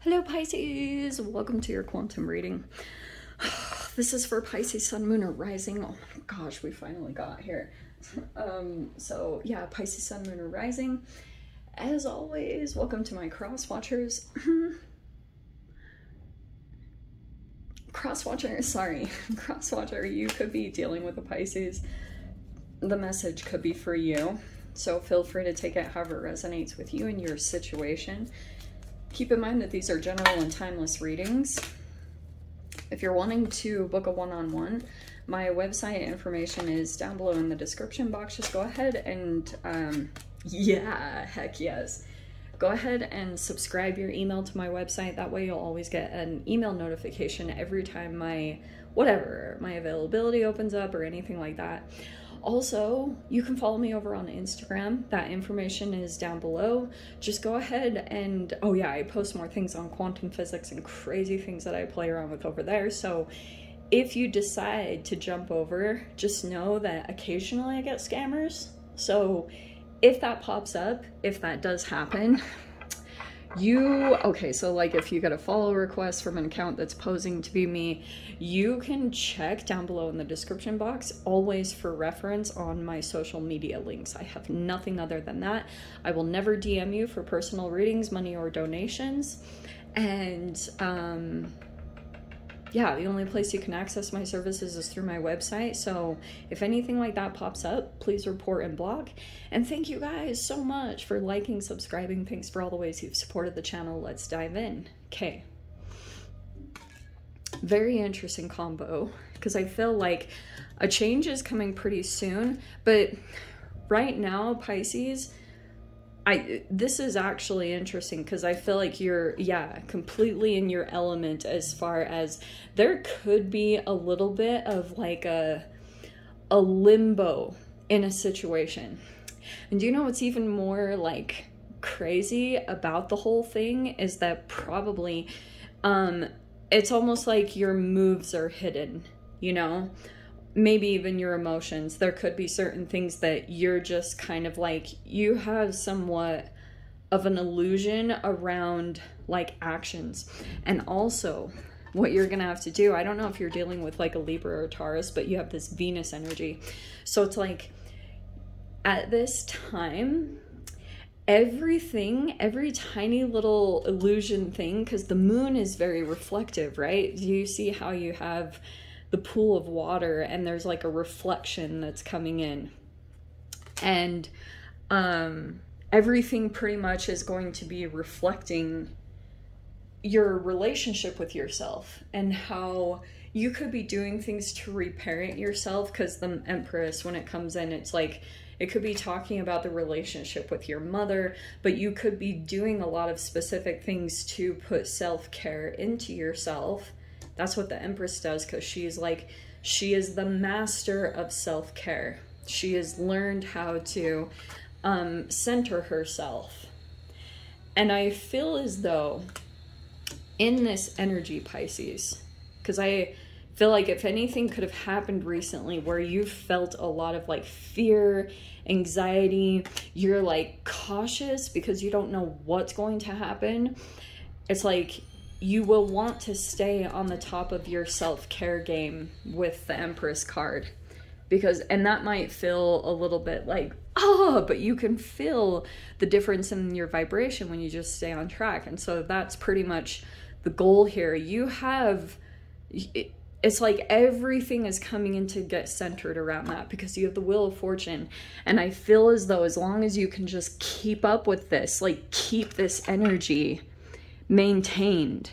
Hello Pisces, welcome to your quantum reading. This is for Pisces, Sun, Moon, or Rising. Oh my gosh, we finally got here. So yeah, Pisces, Sun, Moon, or Rising. As always, welcome to my cross watchers. Cross watcher, you could be dealing with a Pisces. The message could be for you, so feel free to take it however it resonates with you and your situation. Keep in mind that these are general and timeless readings. If you're wanting to book a one-on-one, my website information is down below in the description box. Just go ahead and, yeah, heck yes. Go ahead and subscribe your email to my website. That way you'll always get an email notification every time my availability opens up or anything like that. Also, you can follow me over on Instagram. That information is down below. Just go ahead and, oh yeah, I post more things on quantum physics and crazy things that I play around with over there. So if you decide to jump over, just know that occasionally I get scammers. So if that pops up, if that does happen, okay, so like if you get a follow request from an account that's posing to be me, you can check down below in the description box, always for reference on my social media links. I have nothing other than that. I will never DM you for personal readings, money, or donations. And yeah, the only place you can access my services is through my website. So if anything like that pops up, please report and block. And thank you guys so much for liking, subscribing. Thanks for all the ways you've supported the channel. Let's dive in. Okay. Very interesting combo, because I feel like a change is coming pretty soon. But right now, Pisces, this is actually interesting because I feel like you're, yeah, completely in your element, as far as there could be a little bit of like a limbo in a situation. And do you know what's even more like crazy about the whole thing is that probably it's almost like your moves are hidden, you know? Maybe even your emotions. There could be certain things that you're just kind of like, you have somewhat of an illusion around like actions. And also what you're gonna have to do, I don't know if you're dealing with like a Libra or a Taurus, but you have this Venus energy. So it's like at this time, everything, every tiny little illusion thing, because the moon is very reflective, right? You see how you have the pool of water and there's like a reflection that's coming in, and everything pretty much is going to be reflecting your relationship with yourself and how you could be doing things to reparent yourself. Because the Empress, when it comes in, it's like it could be talking about the relationship with your mother, but you could be doing a lot of specific things to put self-care into yourself. That's what the Empress does, because she is the master of self-care. She has learned how to center herself. And I feel as though in this energy, Pisces, because I feel like if anything could have happened recently where you felt a lot of like fear, anxiety, you're like cautious because you don't know what's going to happen, it's like you will want to stay on the top of your self-care game with the Empress card. And that might feel a little bit like, but you can feel the difference in your vibration when you just stay on track. And so that's pretty much the goal here. It's like everything is coming in to get centered around that, because you have the Wheel of Fortune. And I feel as though as long as you can just keep up with this, like keep this energy maintained,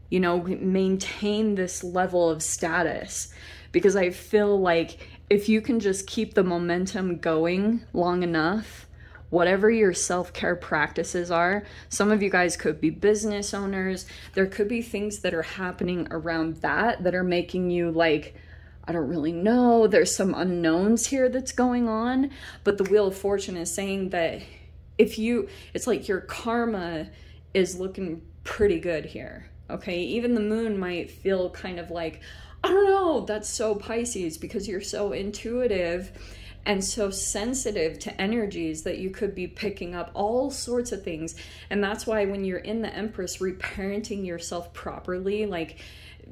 you know, maintain this level of status, because I feel like if you can just keep the momentum going long enough, whatever your self-care practices are, some of you guys could be business owners, there could be things that are happening around that are making you like, I don't really know, there's some unknowns here that's going on. But the Wheel of Fortune is saying that it's like your karma is looking pretty good here, okay? Even the moon might feel kind of like, I don't know, that's so Pisces, because you're so intuitive and so sensitive to energies that you could be picking up all sorts of things. And that's why when you're in the Empress, reparenting yourself properly, like,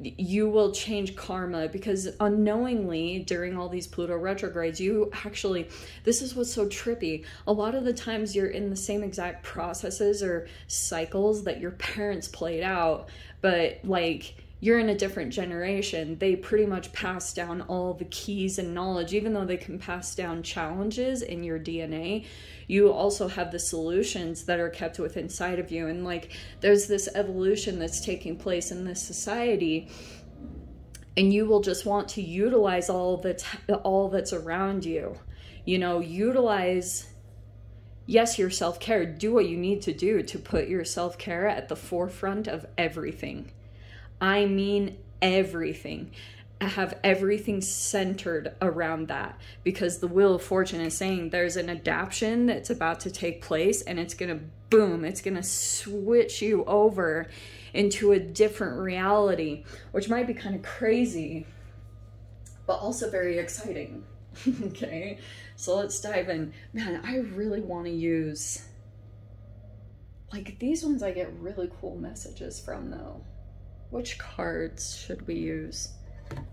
you will change karma, because unknowingly during all these Pluto retrogrades, you actually, this is what's so trippy, a lot of the times you're in the same exact processes or cycles that your parents played out, but like, you're in a different generation. They pretty much pass down all the keys and knowledge. Even though they can pass down challenges in your DNA, you also have the solutions that are kept within inside of you. And like, there's this evolution that's taking place in this society, and you will just want to utilize all that's around you. You know, utilize, yes, your self-care. Do what you need to do to put your self-care at the forefront of everything. I mean everything. Have everything centered around that, because the Wheel of Fortune is saying there's an adaptation that's about to take place, and it's gonna boom, it's gonna switch you over into a different reality, which might be kind of crazy, but also very exciting. Okay, so let's dive in. Man, I really want to use, like, these ones I get really cool messages from though. Which cards should we use?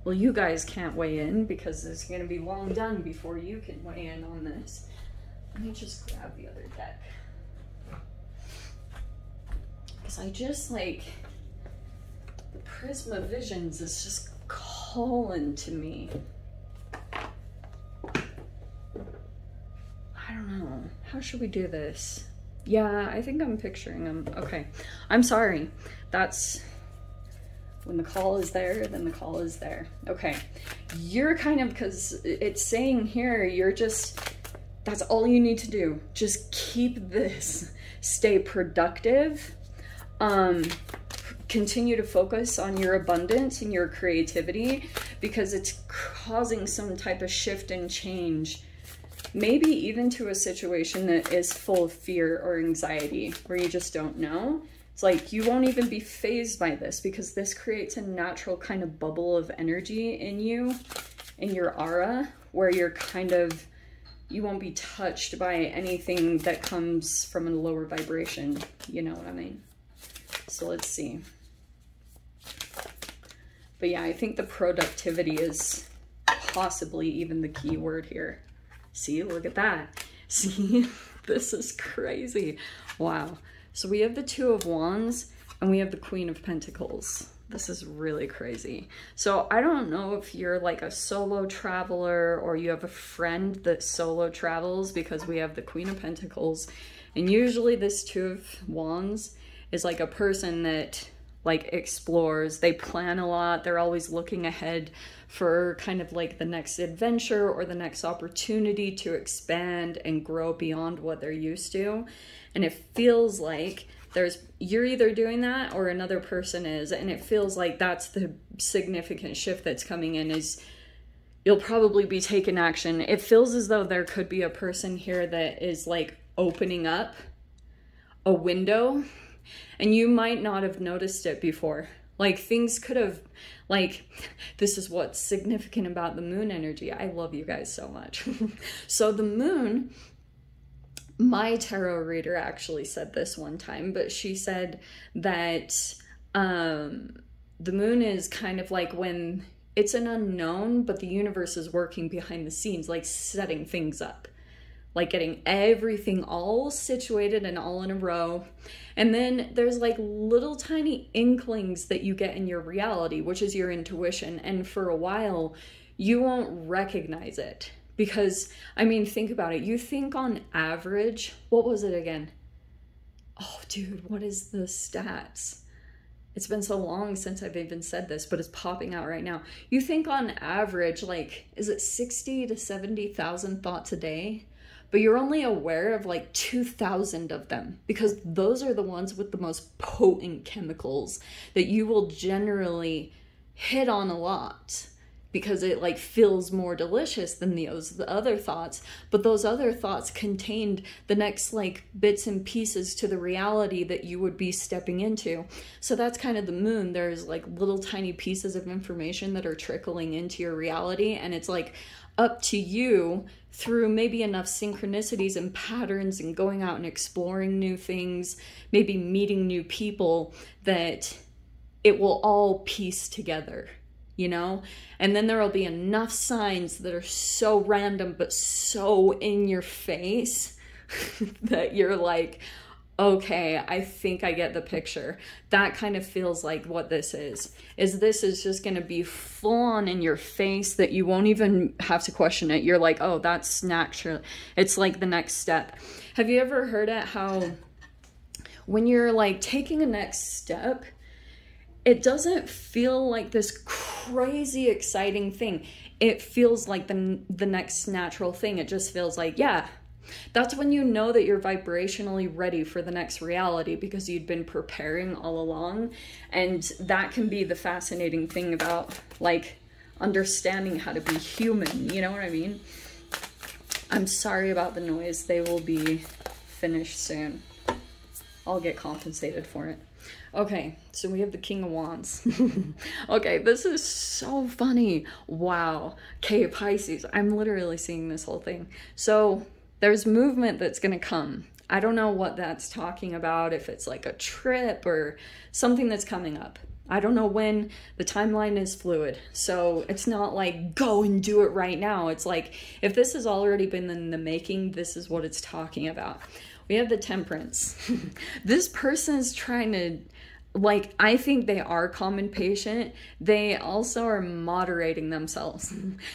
Well, you guys can't weigh in because it's going to be long done before you can weigh in on this. Let me just grab the other deck. Because I just, like, the Prisma Visions is just calling to me. I don't know. How should we do this? Yeah, I think I'm picturing them. Okay. I'm sorry. That's... when the call is there, then the call is there. Okay, you're kind of, because it's saying here, you're just, that's all you need to do. Just keep this, stay productive, continue to focus on your abundance and your creativity, because it's causing some type of shift and change, maybe even to a situation that is full of fear or anxiety, where you just don't know. It's like you won't even be fazed by this, because this creates a natural kind of bubble of energy in you, in your aura, where you're kind of, you won't be touched by anything that comes from a lower vibration. You know what I mean? So let's see. But yeah, I think the productivity is possibly even the key word here. See, look at that. See, this is crazy. Wow. So we have the Two of Wands and we have the Queen of Pentacles. This is really crazy. So I don't know if you're like a solo traveler or you have a friend that solo travels, because we have the Queen of Pentacles. And usually this Two of Wands is like a person that like explores. They plan a lot. They're always looking ahead for kind of like the next adventure or the next opportunity to expand and grow beyond what they're used to. And it feels like you're either doing that or another person is. And it feels like that's the significant shift that's coming in, is you'll probably be taking action. It feels as though there could be a person here that is like opening up a window, and you might not have noticed it before. Like things could have, like, this is what's significant about the moon energy. I love you guys so much. So the moon, my tarot reader actually said this one time, but she said that the moon is kind of like when it's an unknown, but the universe is working behind the scenes, like setting things up, like getting everything all situated and all in a row. And then there's like little tiny inklings that you get in your reality, which is your intuition. And for a while, you won't recognize it. Because, I mean, think about it. You think on average, what was it again? Oh, dude, what is the stats? It's been so long since I've even said this, but it's popping out right now. You think on average, like, is it 60 to 70,000 thoughts a day? But you're only aware of like 2,000 of them, because those are the ones with the most potent chemicals that you will generally hit on a lot, because it like feels more delicious than the other thoughts. But those other thoughts contained the next like bits and pieces to the reality that you would be stepping into. So that's kind of the moon. There's like little tiny pieces of information that are trickling into your reality, and it's like up to you through maybe enough synchronicities and patterns and going out and exploring new things, maybe meeting new people, that it will all piece together, you know? And then there will be enough signs that are so random but so in your face that you're like, okay, I think I get the picture. That kind of feels like what this is this is just going to be full on in your face that you won't even have to question it. You're like, oh, that's natural. It's like the next step. Have you ever heard it how when you're like taking a next step, it doesn't feel like this crazy exciting thing. It feels like the next natural thing. It just feels like, yeah, that's when you know that you're vibrationally ready for the next reality, because you'd been preparing all along. And that can be the fascinating thing about like understanding how to be human, you know what I mean? I'm sorry about the noise. They will be finished soon. I'll get compensated for it. Okay, so we have the King of Wands. Okay, this is so funny. Wow. Okay, Pisces, I'm literally seeing this whole thing. So there's movement that's going to come. I don't know what that's talking about, if it's like a trip or something that's coming up. I don't know when. The timeline is fluid. So it's not like go and do it right now. It's like if this has already been in the making, this is what it's talking about. We have the Temperance. This person is trying to, like, I think they are calm and patient. They also are moderating themselves.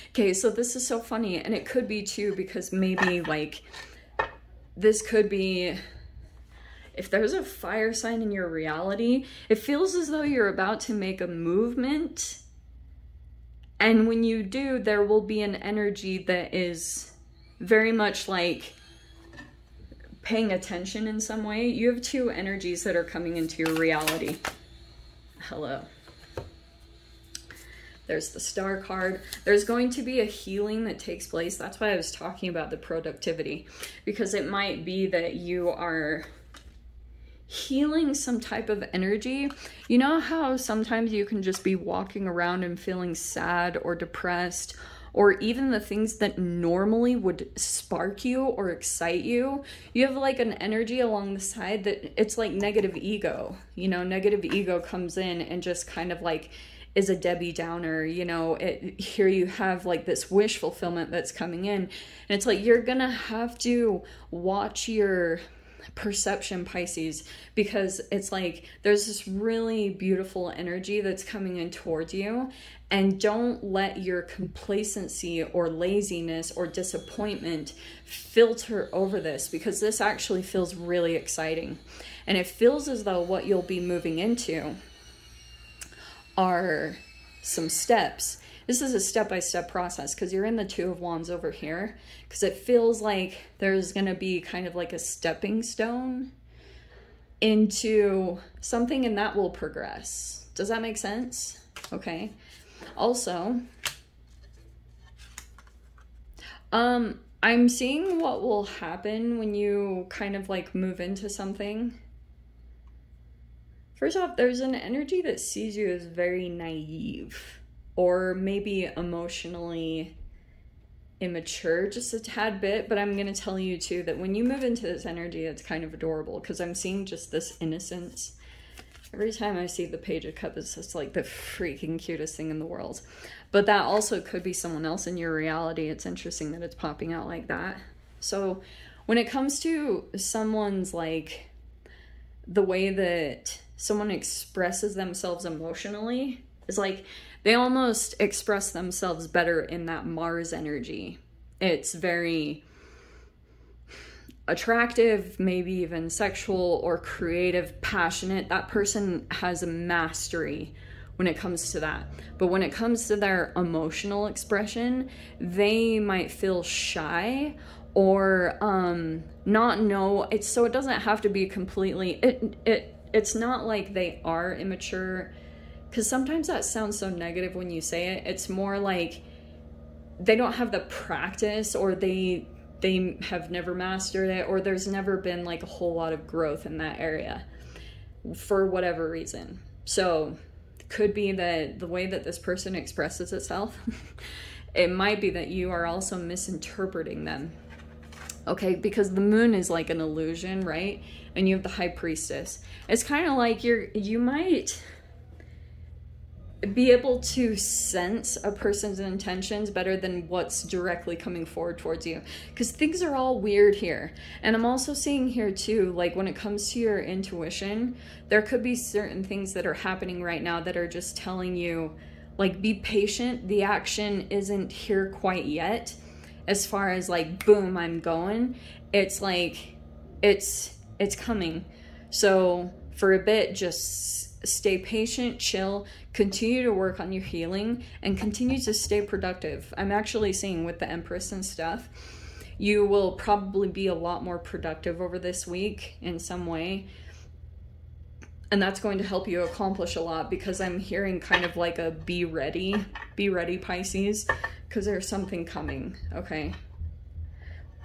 Okay, so this is so funny. And it could be too, because maybe like, this could be, if there's a fire sign in your reality, it feels as though you're about to make a movement. And when you do, there will be an energy that is very much like paying attention in some way. You have two energies that are coming into your reality. Hello. There's the Star card. There's going to be a healing that takes place. That's why I was talking about the productivity, because it might be that you are healing some type of energy. You know how sometimes you can just be walking around and feeling sad or depressed, or even the things that normally would spark you or excite you, you have like an energy along the side that it's like negative ego. You know, negative ego comes in and just kind of like is a Debbie Downer, you know. Here you have like this wish fulfillment that's coming in, and it's like you're gonna have to watch your perception, Pisces, because it's like there's this really beautiful energy that's coming in towards you, and don't let your complacency or laziness or disappointment filter over this, because this actually feels really exciting. And it feels as though what you'll be moving into are some steps. This is a step-by-step process, because you're in the Two of Wands over here, because it feels like there's going to be kind of like a stepping stone into something, and that will progress. Does that make sense? Okay. Also, I'm seeing what will happen when you kind of like move into something. First off, there's an energy that sees you as very naive, or maybe emotionally immature just a tad bit. But I'm going to tell you too that when you move into this energy, it's kind of adorable, because I'm seeing just this innocence. Every time I see the Page of Cups, it's just like the freaking cutest thing in the world. But that also could be someone else in your reality. It's interesting that it's popping out like that. So when it comes to someone's like the way that someone expresses themselves emotionally, is like they almost express themselves better in that Mars energy. It's very attractive, maybe even sexual or creative, passionate. That person has a mastery when it comes to that. But when it comes to their emotional expression, they might feel shy or not know. So it doesn't have to be completely, it's not like they are immature, because sometimes that sounds so negative when you say it. It's more like they don't have the practice, or they have never mastered it, or there's never been like a whole lot of growth in that area for whatever reason. So it could be that the way that this person expresses itself it might be that you are also misinterpreting them. Okay, because the moon is like an illusion, right? And you have the high priestess. It's kind of like you might be able to sense a person's intentions better than what's directly coming forward towards you, because things are all weird here. And I'm also seeing here too, like when it comes to your intuition, there could be certain things that are happening right now that are just telling you, like, be patient, the action isn't here quite yet. As far as like, boom, I'm going, it's like it's coming. So for a bit, just stay patient, chill, continue to work on your healing, and continue to stay productive. I'm actually seeing with the Empress and stuff, you will probably be a lot more productive over this week in some way. And that's going to help you accomplish a lot, because I'm hearing kind of like a be ready Pisces, because there's something coming, okay?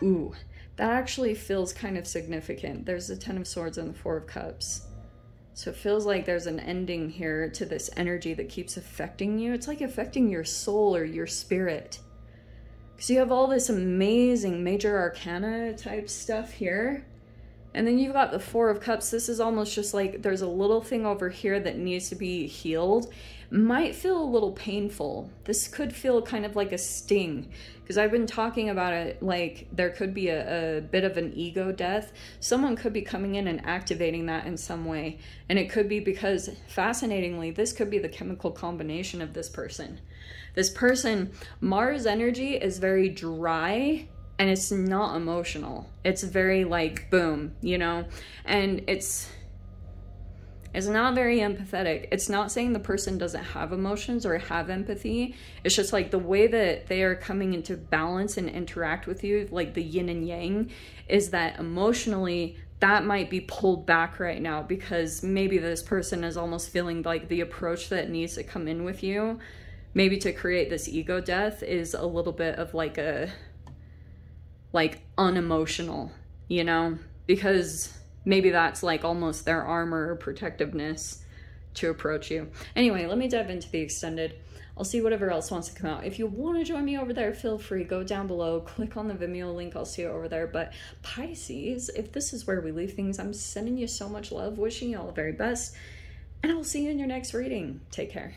Ooh, that actually feels kind of significant. There's the Ten of Swords and the Four of Cups. So it feels like there's an ending here to this energy that keeps affecting you. It's like affecting your soul or your spirit. Because you have all this amazing major arcana type stuff here. And then you've got the Four of Cups. This is almost just like there's a little thing over here that needs to be healed. Might feel a little painful. This could feel kind of like a sting, because I've been talking about it like there could be a bit of an ego death. Someone could be coming in and activating that in some way. And it could be because, fascinatingly, this could be the chemical combination of this person. This person, Mars energy is very dry, and it's not emotional. It's very like, boom, you know? And it's not very empathetic. It's not saying the person doesn't have emotions or have empathy. It's just like the way that they are coming into balance and interact with you, like the yin and yang, is that emotionally that might be pulled back right now, because maybe this person is almost feeling like the approach that needs to come in with you, maybe to create this ego death, is a little bit of like a, like unemotional, you know, because maybe that's like almost their armor or protectiveness to approach you. Anyway, let me dive into the extended. I'll see whatever else wants to come out. If you want to join me over there, feel free, go down below, click on the Vimeo link, I'll see you over there. But Pisces, if this is where we leave things, I'm sending you so much love, wishing you all the very best, and I'll see you in your next reading. Take care.